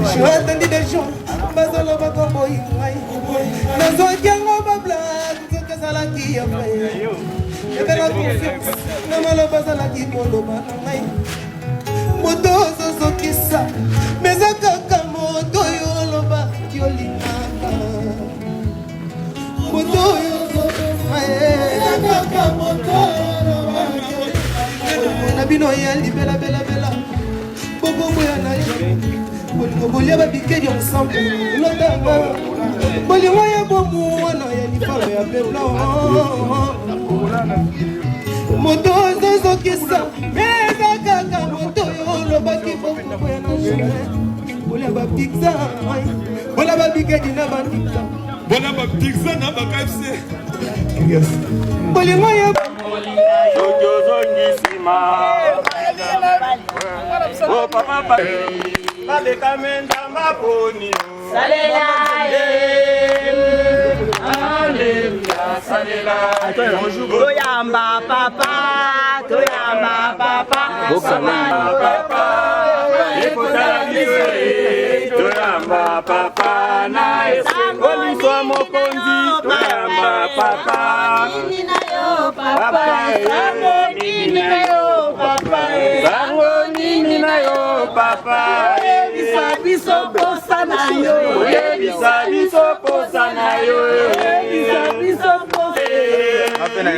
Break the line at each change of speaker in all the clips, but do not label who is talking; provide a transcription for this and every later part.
Je suis attendu des gens, bazalo bakombo ingai. Nazo kiango babla, que ça la qui a fait. Et la confiance, na malo bazala qui polo bangai. Moto zo kisa, mezaka moto yo loba kiolinaka. Moto yo zo mezaka moto loba kiolinaka. Na bino ya libela bela bela. Bobo ya na yo. Bolia ba bikedi ensemble. Lotanga. Bolia ya bomu na ya lifalo ya pebla. Moto zo kisa, mezaka moto yo loba ki bobo ya na yo. Bolia ba pizza, bolia ba bikedi na ba pizza. Bolia ba pizza na ba KFC. Yes. Bolia ya Jojo zongisima. Oh papa Babe kamenda maponi Salela Alléluia Salela Toyamba papa papa Toyamba papa na esengoli swa mokonzi Toyamba papa papa nini na yo papa papa biso posa na yo biso posa na yo biso posa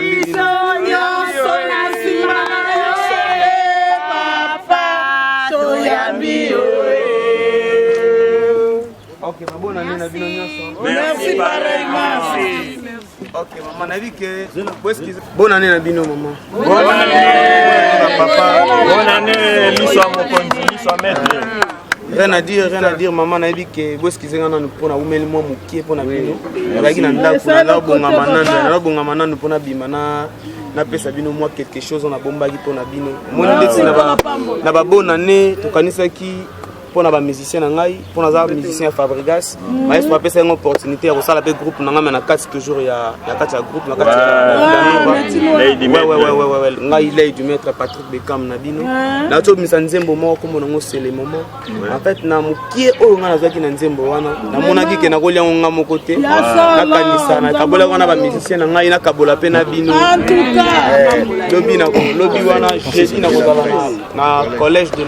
biso nyonso na nsima na yo papa toyambi yo. Ok, bonne année na bino nyonso. Merci pareillement. Ok, maman, na vike bonne année na bino maman. Bonne année papa. Bonne année miso mokonzi miso maître. Rien à dire maman na dit que boss qui zengana nous pona umeli mo mukie pona bino baki na ndako na bonga manana pona bimana na pesa bino moi quelque chose on a bombaki pona bino moni ndeti na ba bonne année to kanisa ki pona ba musicien na ngai pona za musicien Fabrigas mais so pesa une opportunité ya kosala pe groupe na ngai na kati toujours ya kati ya groupe na kati ouais ngai lay du maître Patrick Bekam na bino na to misa nzembo moko mo nango c'est le moment en fait na mukie oyo nga nazaki na nzembo wana na monaki ke na kolia nga moko te na kanisa na kabola wana ba musicien na ngai na kabola pe na bino en tout cas lobby wana jeudi na kozala na collège de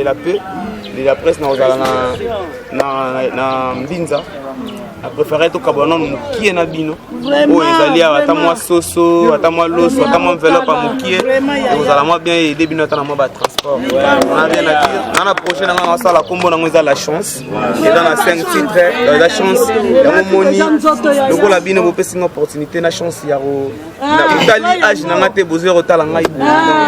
la paix de la presse na Mbinza a préféré to kabona mukie na bino o ezali ata moi soso ata moi loso ata moi enveloppe mukie vous allez moi bien aider bino ata na moi ba transport on a bien à dire dans la prochaine on va ça la combo na la chance et dans la 5 titres la chance ya moni loko la bino bo pesi une opportunité na chance ya ro na utali age na ngate bozer otala ngai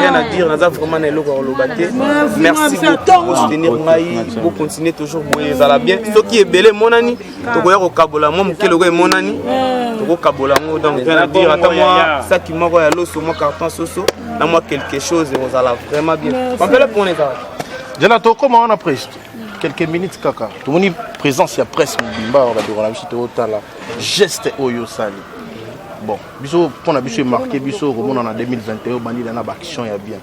rien à dire na vraiment na loko lobate merci beaucoup pour soutenir ngai pour continuer toujours boyer ça la bien ce qui est belé monani to koya kabola mo mukelo ko monani to kabola ngo donc rien à dire ata moi ça qui moko ya loso mo carton soso na moi quelque chose et vous allez vraiment bien on peut le prendre ça
Janato comment on a pris quelques minutes kaka tout moni présence ya presse mbimba on va dire on a visité otala geste oyo sali bon biso pour na biso marqué biso remon en 2021 bandi na action ya bien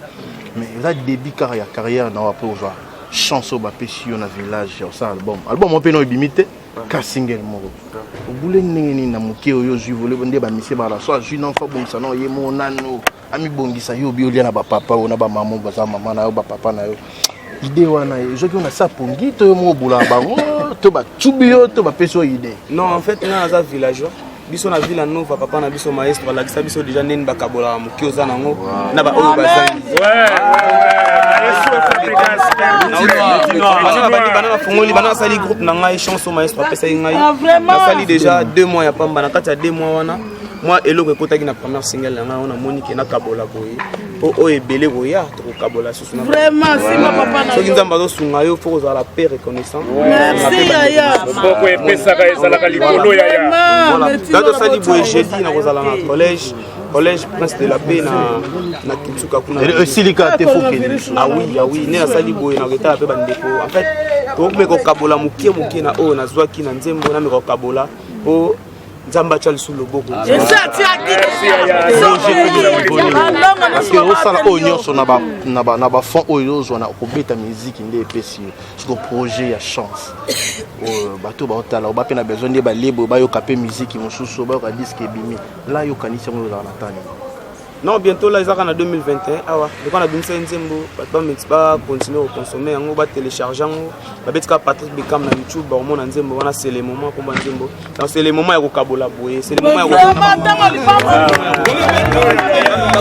mais ça début carrière na après aujourd'hui chance au bapesi na village ça album on peut no limiter ka single moko obule ningeni na muke oyo jivole nde ba mise bala so ju na fa bongisa no ye mo nano ami bongisa yo bi olia na ba papa ona ba maman ba mama na yo ba papa na yo idée wana je ki on a ça pongi to mo bula bango to ba tubio to ba peso idée
non en fait na za villageois biso na ville nova papa na biso maestro la kisa biso déjà neni bakabola muke oza nango na ba oyo bazangi banana fongoli banana sali groupe na ngai chanson maestro pesa ngai na sali déjà 2 mois ya pamba na kati ya 2 mois wana moi eloko ekotaki na première single na ngai ona Monique na kabola boye o ebele boya to kabola susu na
vraiment si ma papa na
soki nzamba zo sunga yo faut kozala paix reconnaissant
merci yaya
boko epesa ka ezala ka likolo yaya
voilà dato sali boye jeudi na kozala na collège Prince de la Paix na Kitsuka kuna
silika te fokeli
ah oui ne asali boye na keta pe bandeko en fait to me ko kabola mukie na o na zwaki na nzembo na me ko kabola o Nzamba tchal sous le boko.
Et ça, tu as dit.
Parce que osala oyo nyonso na ba fond oyo ozwa na kobeta musique nde epesi yo projet ya chance bato baotala oba pe na besoin nde balebo bayoka pe musique mosusu bayoka disque ebimi la yokanisi yango ozala na tani.
Non, bientôt là, ils sont en 2021. Ah ouais, donc on a bien fait un zembo. Pas continuer à consommer, on va télécharger. On va Patrick Beckham sur YouTube. On a un zembo, on a c'est les moments qu'on va zembo. Donc c'est les moments où on va boyer, c'est les moments où on va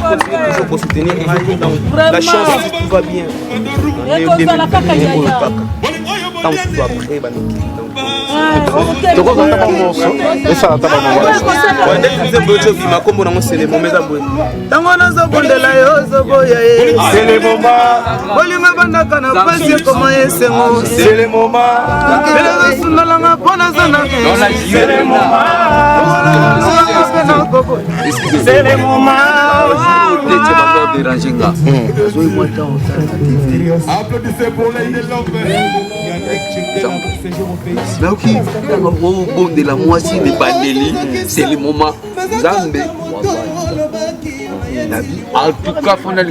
continuer pour soutenir. La chance, tout va bien. Tant que tu après, bah nous quittons.
Donc on a pas mon morceau. Et ça n'a pas mon morceau.
Ouais, dès que tu veux dire ma combo, c'est les moments où Tangona zabondela yo zoboya ye.
C'est les moments.
Bolima bandaka na pasi koma yesengo.
C'est les moments.
Bela sunalanga pona zana.
C'est les moments.
C'est les moments.
Applaudissez pour les
de la moitié de Bandeli, c'est le moment. Zambé. En tout cas, on a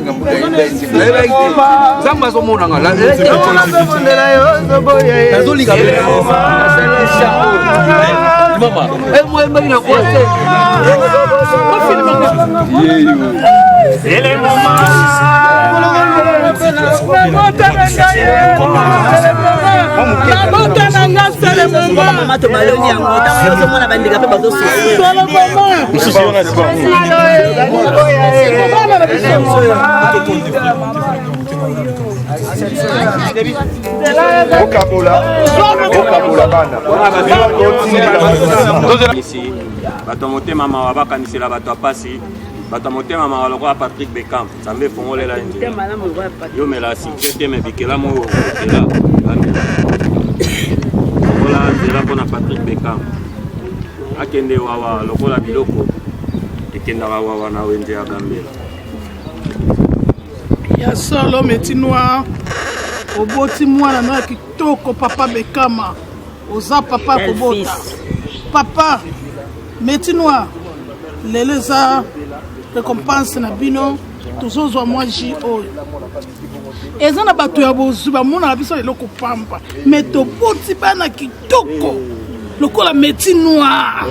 Batamotema maloko Patrick Beckham sambe fongolela nje yo melasi teme bikela mo kela voilà c'est pour Patrick Beckham akende wawa lokola biloko ekenda wawa na wenje ya Gambela
ya solo meti noir oboti mwana na kitoko papa Bekama oza papa kobota papa meti noir leleza récompense na bino tozozwa moi ji oyo eza na bato ya bozwi bamona na biso eloko pamba me toboti bana kitoko lokola meti noir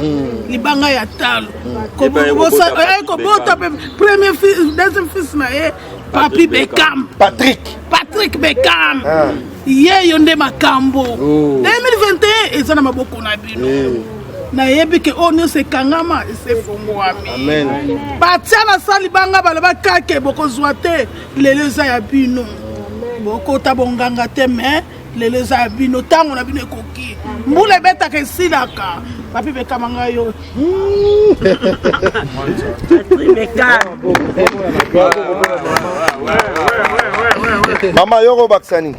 libanga ya talo kobota premier fils deuxième fils na ye papi Beckham Patrick Beckham yeyo nde makambo 2021 eza na maboko na bino na yebi ke onyo se kangama ese fongwami
amen
batia na sali banga bala bakake bokozwa te leleza ya bino bokota bonganga te me leleza ya bino tango na bino ekoki mbula ebetaka esilaka papi Beckham ngayo
mama yoko baksani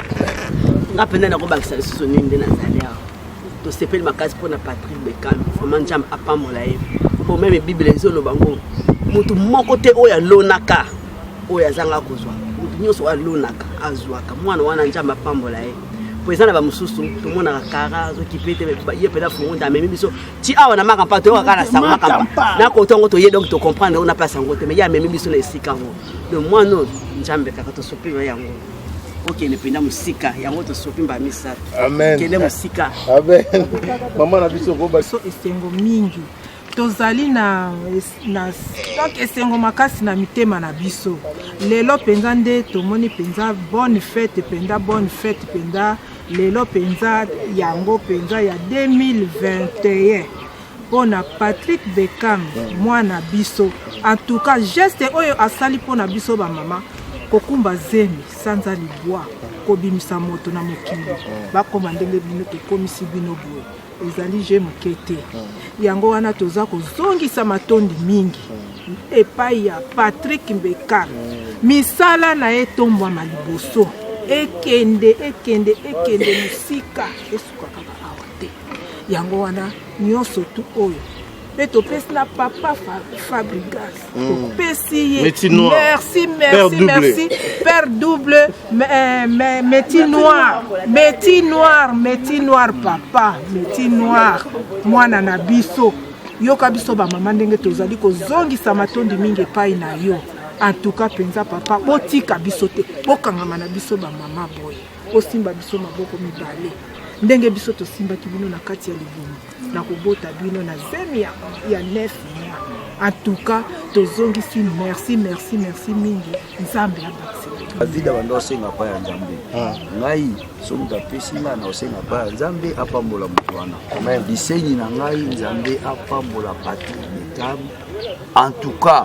ngapenda na ko bakisa susu ninde na zalia to sepeli makasi pona Patrick Beckham vraiment njam apambola ye po même bible ezolo bango mutu moko te oya lonaka oya zanga kozwa mutu nyoso alonaka azwaka mwana wana njam apambola ye po ezana ba mususu to mona kara zo kipete ye pela fonda même biso ti awa na makampa to kaka na sango makampa na ko tongo to ye donc to comprendre on a pas sango te mais ya même biso na esika ngo de moi non njambe kaka to sopima yango. Ok, le pena musika, yango to sopimba misatu.
Amen.
Kele musika.
Amen. Maman na biso ko ba
so esengo mingi. Tozali na donc esengo makasi na mitema na biso. Lelo penza nde tomoni penza bonne fête penza lelo penza yango penza ya 2021. Pona Patrick Beckham mwana biso. En tout cas geste oyo asali pona biso ba mama. Kokumba zemi sanza libwa kobimisa moto na mokili bakoma ndenge bino tokomisi bino boye ezali je mokete yango wana toza kozongisa matondi mingi epai ya Patrick Beckham misala na ye tombwa maliboso ekende musika esuka kaka awa te yango wana nyonso tu oyo Peto pesi na papa Fabregas. Pesi
Métis noir.
Merci. Père double. Métis noir papa. Métis noir. Moi nana biso. yoka biso bamama ndenge tozali kozongisa matondi mingi epai na yo. En tout cas penza papa botika biso te bokangama na biso bamama boye osimba biso maboko mibale ndenge biso tosimbaki bino na kati ya libumu na kobota bino na zemi ya 9 mois. En tout cas tozongisi merci mingi nzambe abakisi
avida bando osenga pa ya nzambe ngai soki tapesi nga na osenga pa ya nzambe apambola moto wana lisenyi na ngai nzambe apambola Patrick Bekam. En tout cas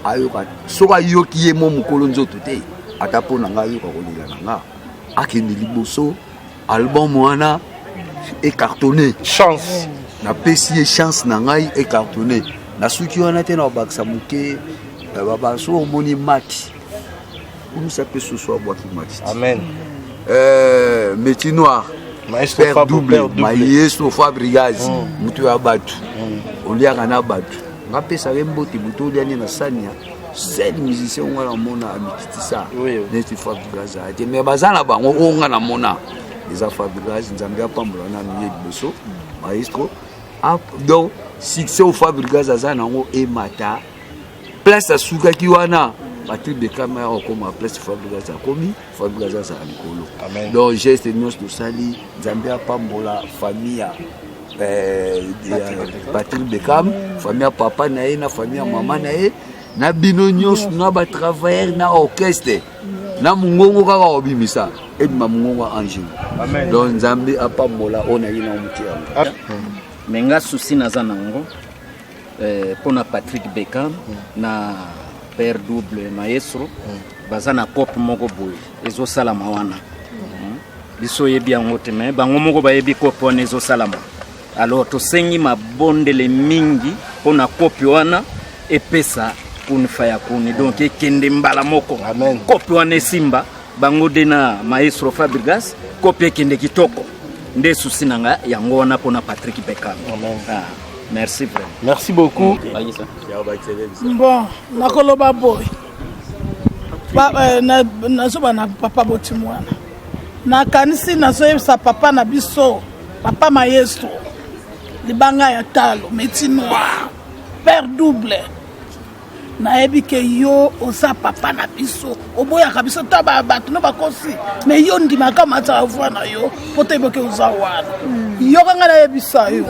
ayoka soki ayoki ye mo mokolo nzoto te ata mpo na ngai ayoka kolela na nga akende liboso album wana ecartonné
chance
napesi ye chance na ngai ecartonné nasuki wana te na babakisa moke babaso omoni mati omisa mpe soso abwaki mati.
Amen.
Métier noir père double maestro Fabregas mutu ya batu oliaka na batu ngapesaka mbote moto oliani na sania seul musicien wana mona amikitisa neti Fabregas ate me baza na bango onga na mona eza Fabregas nzambe apambola na miye liboso maestro donc succès au Fabregas aza nango emata place asukaki wana Patrick Bekam a comme place Fabregas akomi Fabregas azala likolo. Donc geste nyonso tosali nzambe apambola famille Patrick Bekam, famille papa na ye na famille mama na ye na bino nyonso na ba travailleur na orchestre na mungongo kaka obimisa ebima mungongo ange. Donc nzambe apambola ona ye na mutia.
Menga souci naza nango pona Patrick Bekam na père double maestro baza na pop moko boye ezo salama wana biso yebi yango te me bango moko bayebi pop wana ezo salama. Alors tosengi mabondele mingi pona pop wana epesa kunifaya kuni donc ekende mbala moko.
Amen.
Pop wana simba bango de na maestro Fabregas pop ekende kitoko nde souci nanga yango wana pona Patrick Bekam.
Amen.
Merci vraiment.
Merci beaucoup.
Bon, nakoloba boy. Nazoba na papa botimwana. Na kanisi nazoyebisa papa na biso, papa maestro. Libanga ya talo, Métier Noir, père double. Nayebi ke yo oza papa na biso. Oboya ka biso taba batu no bakosi. Mais yo ndimaka mata avwa na yo, pote boke oza wana. Yo kanga nayebisa yo.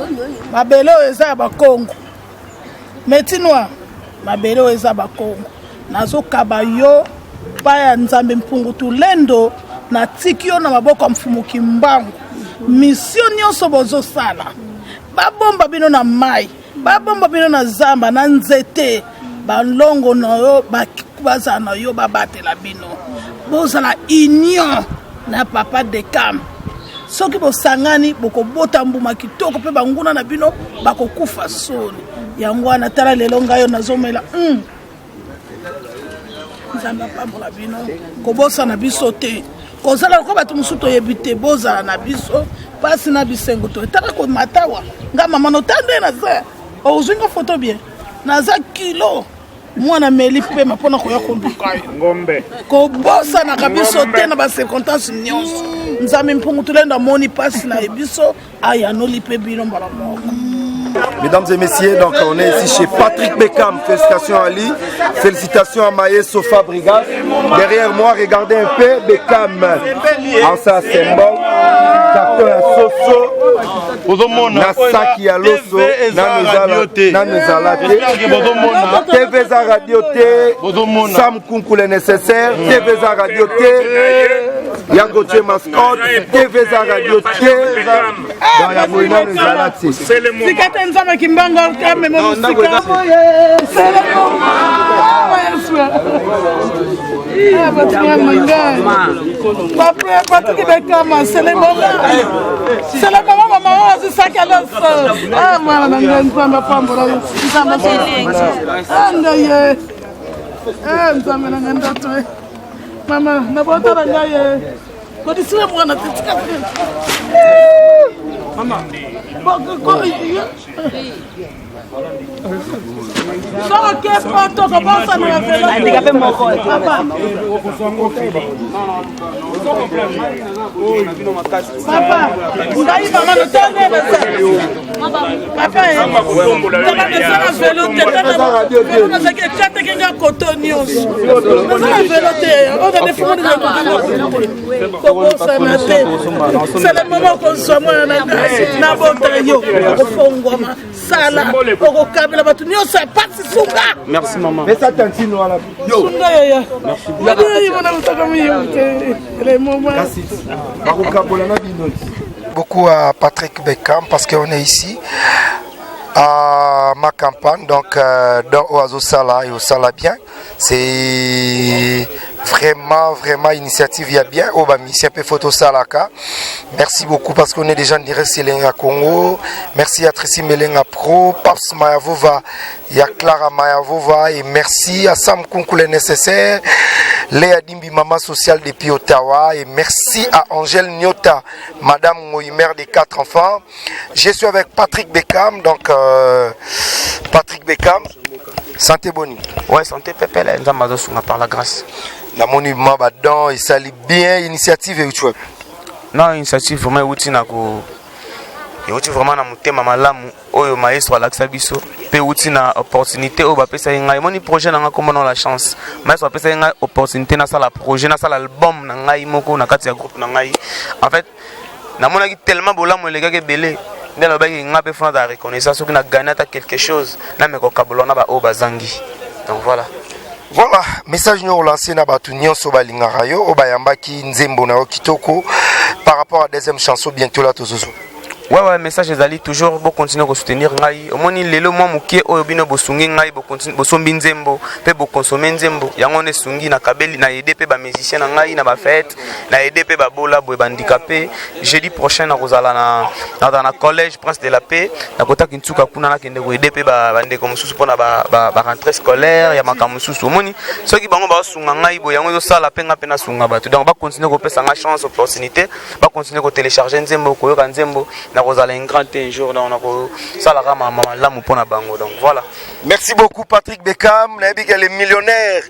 Mabele eza ba Kongo. Métier Noir, mabele eza ba Kongo. Nazo kaba yo pa ya nzambe mpungu tulendo na tiki yo na maboko mfumu kimbangu. Mission nyonso bozo sala. Babomba bino na mai, babomba bino na zamba na nzete. Balongo na yo baza na yo babatela bino. Boza la union na papa Bekam. Soki bosangani bokobota mbuma kitoko pe banguna na bino bakokufa soni. Yango ana tala lelo ngayo nazomela. Nzamba pambola bino kobosa na biso te. Kozala ko batu musuto yebite boza na biso pasi na bisengo to. Tala ko matawa nga mama no tande na za. Ozunga photo bien. Naza kilo mwana meli pe mapona ko yakonduka
ngombe
ko bosa na kabiso te na ba circonstance nyonso nzambe mpungu tulenda moni pasi na ebiso aya no lipe bino mbala moko.
Mesdames et messieurs, donc on est ici chez Patrick Bekam. Félicitations à lui, félicitations à Maestro Fabregas. Derrière moi, regardez un peu Bekam en sa symbole. Carton à Soso, na Saki à Loso, na Nuzalate, TV za radio T, Sam Kunku le nécessaire, TV za radio T, Yagoche mascotte, TV za radio T, dans la Moïna Nuzalate.
c'est le moment.
Nzama kimbanga kame mo musika. Papa Patrick Bekam, c'est le moment. C'est le moment maman c'est ça qu'elle a. Ah mwana nanga nzamba pambola. Nzamba pambola. Ndaye. Nzamba nanga ndoto. Mama, na bota nanga ye. Kodisiwe mwana titika. Mama. Só que foto que passa na vela. Ai, diga bem moko. Papa, ndai mama no tande na Papa, c'est le moment qu'on soit moi na botayo ofongoma sala okokabela batu nyonso pasi sunga.
Merci maman.
Mais ça tantino ala.
Yo. Merci.
Beaucoup à Patrick Beckham parce qu'on est ici à ma campagne, donc dans Oazo Sala et au Sala bien. C'est vraiment initiative, il y a bien. Oh bah mission peu photo Salaka. Merci beaucoup parce qu'on est déjà en direct Selenga Congo. Merci à Tracy Melenga Pro, Paps Mayavova, il y a Clara Mayavova et merci à Sam Kunkoule nécessaire. Léa Dimbi, maman sociale depuis Ottawa. Et merci à Angèle Nyota, madame Moïmer des 4 enfants. Je suis avec Patrick Beckham. Donc, Patrick Beckham, santé boni.
Ouais, santé pépé, nous avons par la grâce.
La monument, badon, il s'allie bien, initiative et tu vois.
Non, initiative vraiment utile nako. Et utile vraiment na mutema malamu oyo maestro Alexa biso. Pe utile na opportunité o ba pesa ngai moni projet na ngako mona la chance. Maestro pesa ngai opportunité na sala projet na sala album na ngai moko na kati ya groupe na ngai. En fait, na mona ki tellement bolamu les gars ke belé. Ndelo ba ki ngape fona da reconnaissance que na gagné ta quelque chose na me ko kabolona ba o bazangi. Donc voilà.
Voilà, message nous relancé na batu nyonso balinga rayo o bayambaki nzembo na kitoko par rapport à deuxième chanson bientôt là tozozo.
Ouais, message ezali toujours bo continuer ko soutenir ngai. Omoni lelo mwa mukie oyo bino bosungi ngai bo continuer bo sombi nzembo pe bo consommer nzembo. Yango ne sungi na kabeli na aider pe ba musicien na ngai na ba fête, na aider pe ba bola bo handicapé. Jeudi prochain na kozala na collège Prince de la Paix. Na kota kintuka kuna na kende ko aider pe ba ndeko mususu pona ba rentrée scolaire ya makamususu. Omoni soki bango ba sunga ngai bo yango zo sala pe ngape na sunga batu. Donc ba continuer ko pesa nga chance opportunité, ba continuer ko télécharger nzembo ko yoka nzembo. Un grand jour donc voilà.
Merci beaucoup Patrick Beckham, les millionnaires.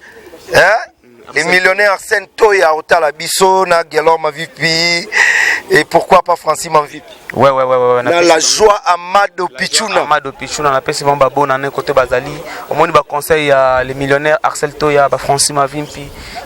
Hein? Les millionnaires Arsène Toya Otala Bisso, na Guélorme VIP et pourquoi pas Francis Manvip.
Ouais.
Dans la joie Amado Pichuna.
Amado Pichuna, on a passé bon babo na côté Bazali. Au moins ba conseil à les millionnaires Arsène Toya, ba Francis Manvip,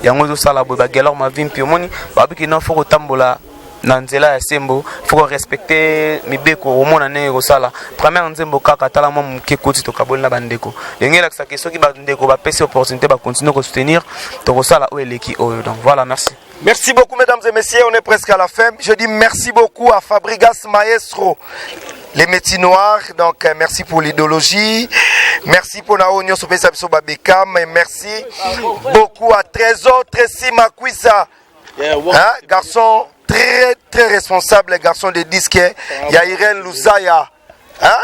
ya ngozo sala bo ba Guélorme VIP. Au moins ba biki non faut tambola. Nanzela ya sembo faut respecter mibeko omona ne ko sala première nzembo kaka tala mo muke koti to kaboli na bandeko yengela ka soki bandeko ba pesi opportunité ba continuer ko soutenir to ko sala o eleki oyo. Donc voilà, merci.
Merci beaucoup mesdames et messieurs, on est presque à la fin. Je dis merci beaucoup à Fabregas Maestro les métiers noirs. Donc merci pour l'idéologie, merci pour la union sur Beckham et merci beaucoup à Trésor Tracy Makwisa, hein, garçon très responsable, garçon de disque. Il y a Irène Louzaya, hein?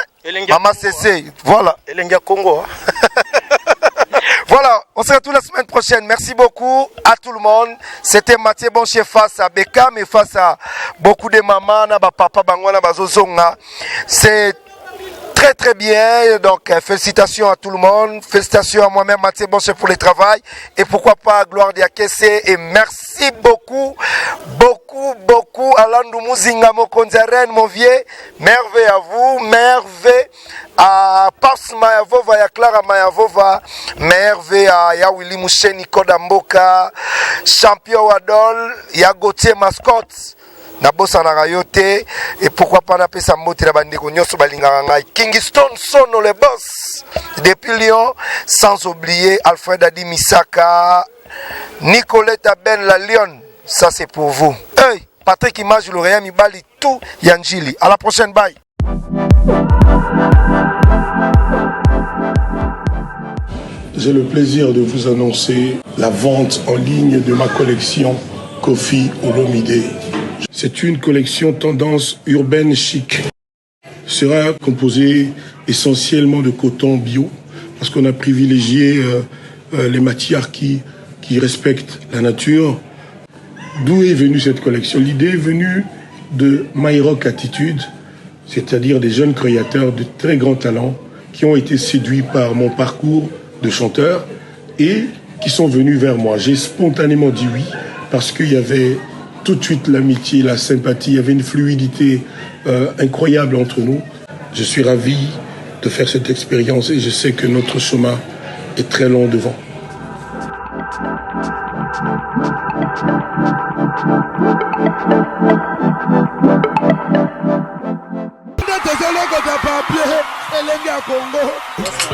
Maman CC, voilà. Elenga Congo. Voilà, on se retrouve la semaine prochaine. Merci beaucoup à tout le monde. C'était Mathieu Boncher face à Beckham et face à beaucoup de mamans, papa Bangwana Bazozonga. C'est très bien, donc félicitations à tout le monde, félicitations à moi-même Mathieu Boncher pour le travail et pourquoi pas à Gloire Diakese et merci beaucoup à Landou Mouzinga Mokonzaren mon vieux, merveille à vous, merveille à Paps Mayavova, à Clara Mayavova, merveille à Yawili Moucheni Kodamboka, champion Wadol, ya Gauthier Mascotte. Nabosa na rayote et pourquoi pas na pesa mbote na bandeko nyonso balingaka ngai Kingston Sono le boss depuis Lyon, sans oublier Alfred Adi Misaka, Nicoletta Ben la Lyon, ça c'est pour vous. Hey, Patrick Image Lauréat Mibali tout Yanjili. À la prochaine, bye.
J'ai le plaisir de vous annoncer la vente en ligne de ma collection Kofi Olomide. C'est une collection tendance urbaine chic. Sera composée essentiellement de coton bio parce qu'on a privilégié les matières qui respectent la nature. D'où est venue cette collection? L'idée est venue de My Rock Attitude, c'est-à-dire des jeunes créateurs de très grands talents qui ont été séduits par mon parcours de chanteur et qui sont venus vers moi. J'ai spontanément dit oui parce qu'il y avait tout de suite l'amitié, la sympathie, il y avait une fluidité incroyable entre nous. Je suis ravi de faire cette expérience et je sais que notre chemin est très long devant.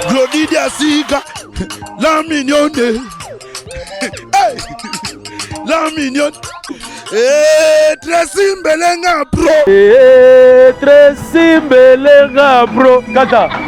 Glody Diasiga, la mignonne, la mignonne, Tracy Mbelenga bro,
Tracy Mbelenga bro, kata.